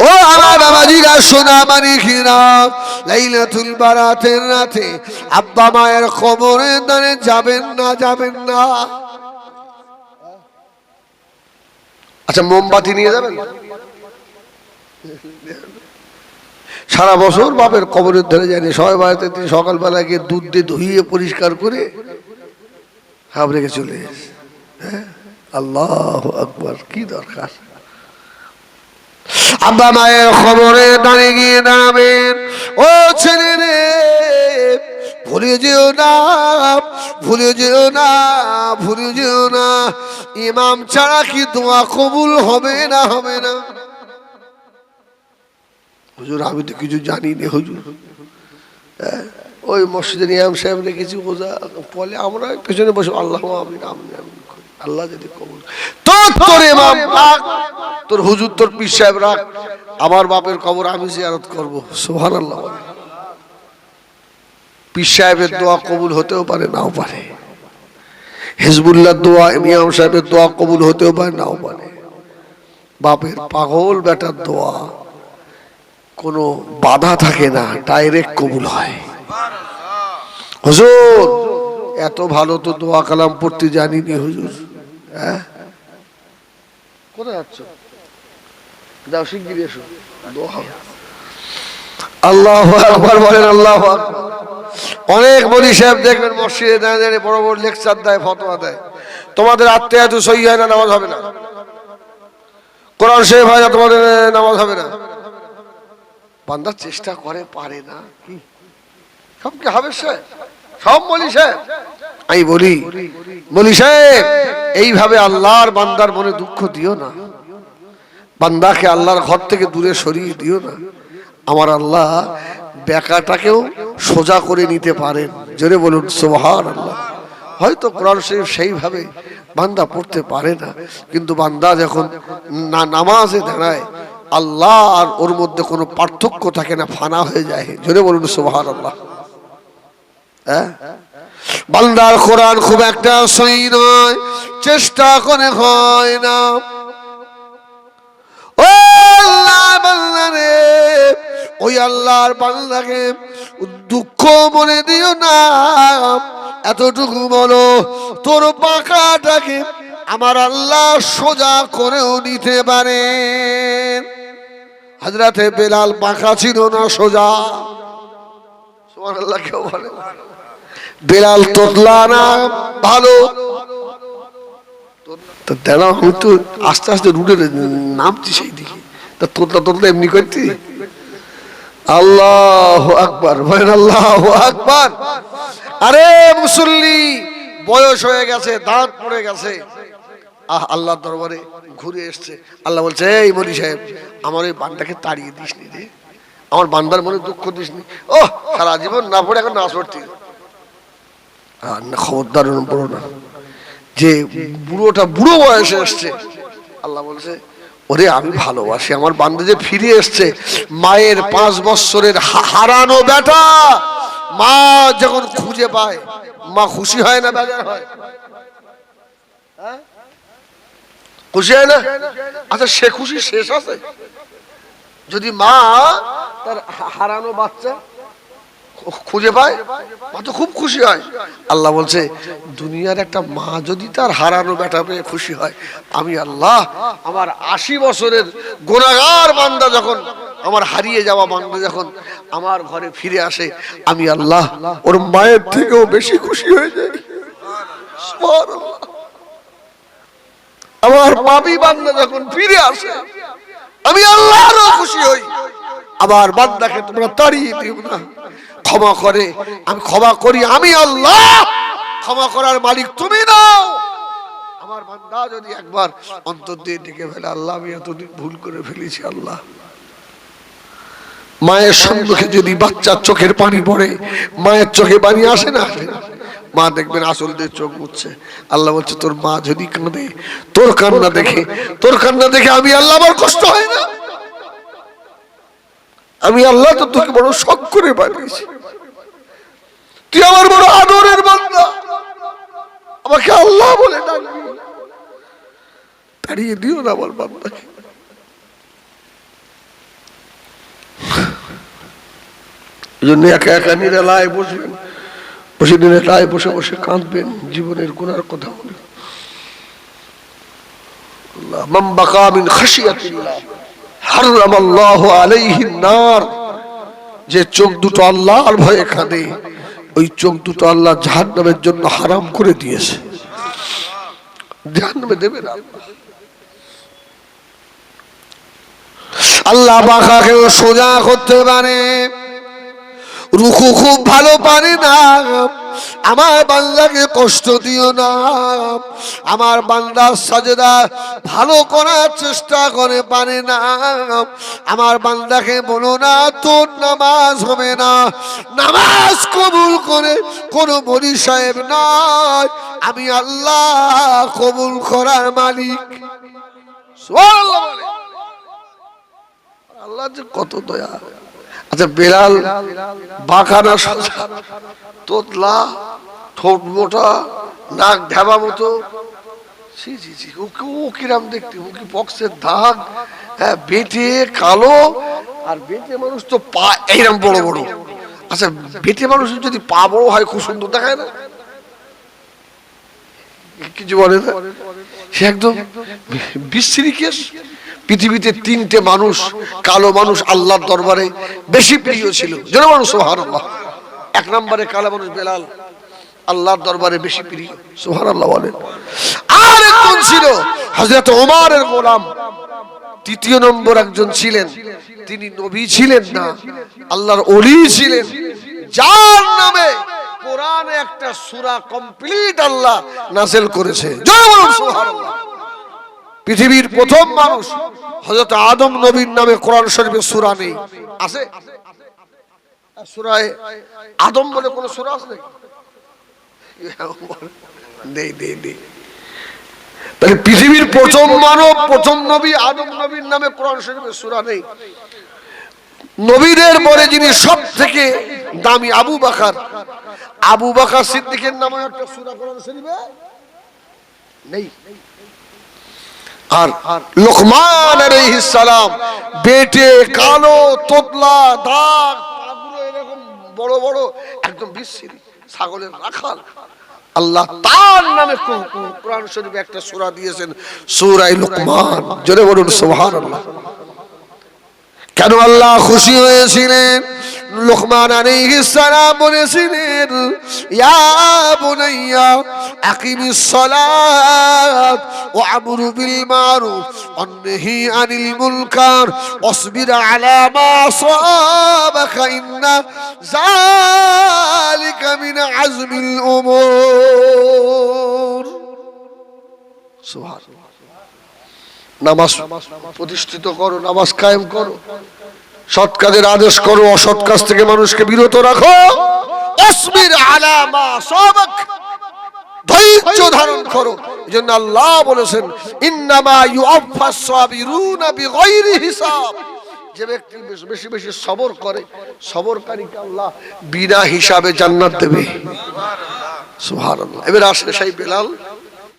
ও আমার বাবাজিরা সোনা মানিকিরা, লাইলাতুল বারাতের রাতে আব্বা মায়ের কবরের ধারে যাবেন না, যাবেন না। আচ্ছা মোমবাতি নিয়ে যাবেন? সারা বছর বাপের কবরের ধারে যায়নি, সবাই বাড়িতে সকালবেলা গিয়ে দুধ দিয়ে ধুইয়ে পরিষ্কার করে হাব রেখে চলে এসে। হ্যাঁ, আল্লাহু আকবার, কি দরকার? আব্বা মায়ের খবরে দাঁড়িয়ে গিয়ে দাঁড়াবেন। ও ছেলে রে, ভুলে যেও না, ভুলে যেও না, ভুলে যেও না, ইমাম ছাড়া কি দোয়া কবুল হবে না, হবে না? হুজুর আমি তো কিছু জানি না হুজুর। ওই মসজিদের ইমাম সাহেব রেখেছি ওজা বলে, আমরা পেছনে বসে আল্লাহ আমিন আমিন আমিন করি, আল্লাহ যদি কবুল। তোর ইমাম রাখ, তোর হুজুর তোর পীর সাহেব রাখ, আমার বাপের কবর আমি জিয়ারত করবো। সুবহানাল্লাহ। পীর সাহেবের দোয়া কবুল হতেও পারে, নাও পারে। হিজবুল্লাহর দোয়া, ইমাম সাহেবের দোয়া কবুল হতেও পারে, নাও পারে। বাপের পাগল বেটার দোয়া কোনো বাধা থাকে না, ডাইরেক্ট কবুল হয়। হুজুর এত ভালো তো দোয়া কালাম পড়তে জানিনি হুজুর। হ্যাঁ, কোথায় যাচ্ছ? যাও শিগগিরি এসো, দোয়া। আল্লাহু আকবার বলেন, আল্লাহু আকবার। অনেক বলি সাহেব দেখবেন মসজিদে দাঁড়িয়ে বড় বড় লেকচার দেয়, ফতোয়া দেয়, তোমাদের আত্মীয়তা সহি হয় না, নামাজ হবে না। কোরআন শরীফ হয় না, তোমাদের নামাজ হবে না। বান্দা চেষ্টা করে, পারে না। কি সব কি হবে সাহেব? সব বলি সাহেব। আমি বলি সাহেব, এইভাবে আল্লাহর বান্দার মনে দুঃখ দিও না, বান্দাকে আল্লাহর ঘর থেকে দূরে সরিয়ে দিও না। আমার আল্লাহ বেকাটাকেও সোজা করে নিতে পারেন। জোরে বলুন সুবহানাল্লাহ। হয়তো কোরআন শরীফ সেইভাবে বান্দা পড়তে পারে না, কিন্তু বান্দা যখন নামাজে দাঁড়ায় আল্লাহ আর ওর মধ্যে কোনো পার্থক্য থাকে না, ফানা হয়ে যায়। জোরে বলুন সুবহানাল্লাহ। হ্যাঁ, বান্দার কোরআন খুব একটা সহি নয়, চেষ্টা করে হয় না। ও আল্লাহ বান্দা রে, ওই আল্লাহর বান্দাকে দুঃখ মনে দিও না। এতটুকু বলো, তোর পাকাটাকে আমার আল্লাহ সোজা করেও নিতে পারেন। হযরতে বেলাল পাকা ছিল না, সোজা। সুবহানাল্লাহ। কেউ বলে বেলাল তোতলা না ভালো? তো দাঁড়াও, আমি তো আস্তে আস্তে রুটে নামছি সেই দিকে, তা তোতলা তোতলা এমনি করছি। আল্লাহু আকবার বলেন, আল্লাহু আকবার। আরে মুসল্লি বয়স হয়ে গেছে, দাঁত পড়ে গেছে, আল্লাহর দরবারে ঘুরে এসছে। আল্লাহ বলছে, এই মনি সাহেব, আমার ওই বান্দাকে তাড়িয়ে দিসনি রে, আমার বান্দার মনে দুঃখ দিসনি। ও সারা জীবন না পড়ে এখন নাচ পড়তি, খবরদার পড়ো না। যে বুড়োটা বুড়ো বয়সে এসছে, আল্লাহ বলছে, ওরে আমি ভালোবাসি আমার বান্দা যে ফিরে এসছে। মায়ের 5 বছরের হারানো বেটা মা যখন খুঁজে পায়, মা খুশি হয় না, বেজার হয়? খুশি হয় না? আচ্ছা সে খুশি শেষ আছে? যদি মা তার হারানো বাচ্চা খুঁজে পায়, মা তো খুব খুশি হয়। আল্লাহ বলছে, দুনিয়ার একটা মা যদি তার হারানো বেটা পেয়ে খুশি হয়, আমি আল্লাহ আমার 80 বছরের গুনাহগার বান্দা যখন, আমার হারিয়ে যাওয়া বান্দা যখন আমার ঘরে ফিরে আসে, আমি আল্লাহ ওর মায়ের থেকেও বেশি খুশি হয়ে যাই। সুবহানাল্লাহ। আমার পাপী বান্দা যখন ফিরে আসে, আমি আল্লাহরও খুশি হই। আমার বান্দাকে তোমরা তাড়িয়ে দিও না, ক্ষমা করে, আমি ক্ষমা করি, আমি আল্লাহ, ক্ষমা করার মালিক তুমি নাও। আমার বান্দা যদি একবার অন্তর দিয়ে ডেকে ফেলে, আল্লাহ আমি এতদিন ভুল করে ফেলেছি, আল্লাহ। মায়ের সম্মুখে যদি বাচ্চার চোখের পানি পড়ে, মায়ের চোখে পানি আসে না? মা দেখবেন আসল দিয়ে চোখ মুছছে। আল্লাহ বলছে, তোর মা যদি কাঁদে, তোর কান্না দেখে, তোর কান্না দেখে আমি আল্লাহ আমার কষ্ট হয় না? আমি আল্লাহ তো তোকে বড় শখ করে বানিয়েছি, তুই আমার বড় আদরের বান্দা, আমাকে আল্লাহ বলে ডাকবি। তাড়িয়ে দিও না আমার বান্দাকে। এই জন্য একা একা নিরালায় বসবেন, বসে নিরালায় বসে বসে কাঁদবেন জীবনের গুনার কথা বলে। মান বাকা মিন খাশিয়াতিল্লাহ হারামাল্লাহু আলাইহিন নার, যে চোখ দুটো আল্লাহর ভয়ে কাঁদে ওই চোখ দুটো আল্লাহ জাহান্নামের জন্য হারাম করে দিয়েছে, জাহান্নামে দেবে না। আল্লাহ বাঁকাকে সোজা করতে পারে, রুকু খুব ভালো পারে না। আমার বান্দাকে কষ্ট দিও না, আমার বান্দা সাজদা ভালো করার চেষ্টা করে পারে না। আমার বান্দাকে বলো না তোর নামাজ হবে না, নামাজ কবুল করে কোনো বলি সাহেব নয়, আমি আল্লাহ কবুল করার মালিক। সুবহানাল্লাহ বলে। আল্লাহ যে কত দয়া। আচ্ছা বেলাল বাঁকানা সোজা, তোতলা, ঠোঁট মোটা, নাক ঢাবা মতো, ও কিরাম দেখতে, ও কি পক্সের দাগ, হ্যাঁ বেটে কালো, আর বেটে মানুষ তো পা এইরকম বড় বড়। আচ্ছা বেটে মানুষের যদি পা বড় হয় খুব সুন্দর দেখায় না? কিছু বলে না, সে একদম বিশ্রী কেস। পৃথিবীতে তিনটে মানুষ, কালো মানুষ আল্লাহর দরবারে বেশি প্রিয় ছিল, যেন মানুষ সুবহানাল্লাহ। এক নম্বরে কালো মানুষ বেলাল, আল্লাহর দরবারে বেশি প্রিয়, সুবহানাল্লাহ বলেন। আর একজন ছিল হযরত ওমরের গোলাম। তৃতীয় নম্বর একজন ছিলেন, তিনি নবী ছিলেন না, আল্লাহর ওলি ছিলেন, যার নামে কোরআনে একটা সূরা কমপ্লিট আল্লাহ নাযিল করেছে, জয় বলুন সুবহানাল্লাহ। পৃথিবীর প্রথম মানুষ হযরত আদম নবীর নামে কোরআন শরীফে সূরা নেই, আছে? সূরা আদম বলে কোন সূরা আছে নাকি? নেই নেই নেই। তাহলে পৃথিবীর প্রথম মানব, প্রথম নবী আদম নবীর নামে কোরআন শরীফে সূরা নেই। নবীদের পরে যিনি সবথেকে দামি আবু বকর, আবু বকর সিদ্দিকের নামে একটা সূরা কোরআন শরীফে নেই। আর লোকমান আলাইহিস সালাম বেটে কালো, তোতলা, দাগ, পাগুলো এরকম বড় বড়, একদম বিশ্রী, ছাগলের রাখাল। আল্লাহ তার নামে কোরআন শরীফে একটা সূরা দিয়েছেন, সূরা লোকমান, জোরে বলুন সুবহানাল্লাহ। কেন আল্লাহ খুশি হয়েছিলেন? লোকমান আলাইহিস সালাম বলেছিলেন, ইয়া বুনাইয়া আকিমিস সালাত ওয়া আমরু বিল মারুফ ওয়া নাহি আনিল মুনকার ওয়াসবির আলা মা আসাবাকা ইন্না যালিকা মিন আজমিল উমুর। সুবহানাল্লাহ। নামাজ প্রতিষ্ঠিত করো, নামাজ কায়েম করো, সৎ কাজের আদেশ করো, অসৎ কাজ থেকে মানুষকে বিরত রাখো। আসবির আলা মা সাবাক, ধৈর্য ধারণ করো। এজন্য আল্লাহ বলেছেন, ইন্নামা ইউআফাস সাবিরুনা বিগাইরি হিসাব। যে ব্যক্তি বেশি বেশি সবর করে, সবরকারীকে আল্লাহ বিনা হিসাবে জান্নাত দেবে। সুবহানাল্লাহ। এবার আসলে সেই বেলাল